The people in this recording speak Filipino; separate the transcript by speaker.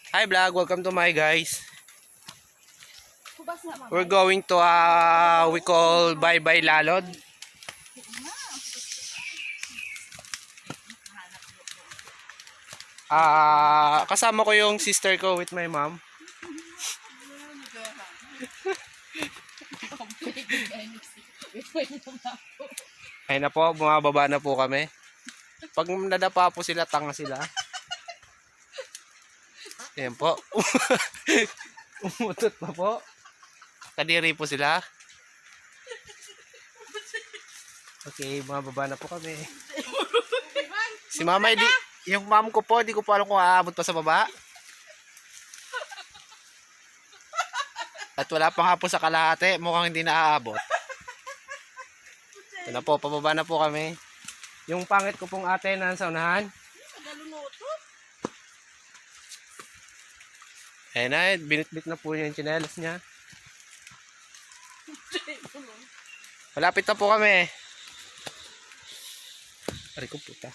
Speaker 1: Hi vlog, welcome to my guys.
Speaker 2: Kubas nga, mama.
Speaker 1: We're going to we call Bye Bye Lalod. Kasama ko yung sister ko with my mom. Ayun na po, bumababa na po kami. Pag nadapa po sila, tanga sila. Ayan po. Umutot pa po. Kadiri po sila. Okay, bumababa na po kami. Si mama, yung mom ko po, di ko po alam kung aabot pa sa baba. At wala pa nga po sa kalahati, mukhang hindi na aabot. Ito na po, pababa na po kami. Yung pangit ko pong ate na sa unahan. Ayan na, binitbit na po yung tsinelas niya. Malapit na po kami. Aray ko puta.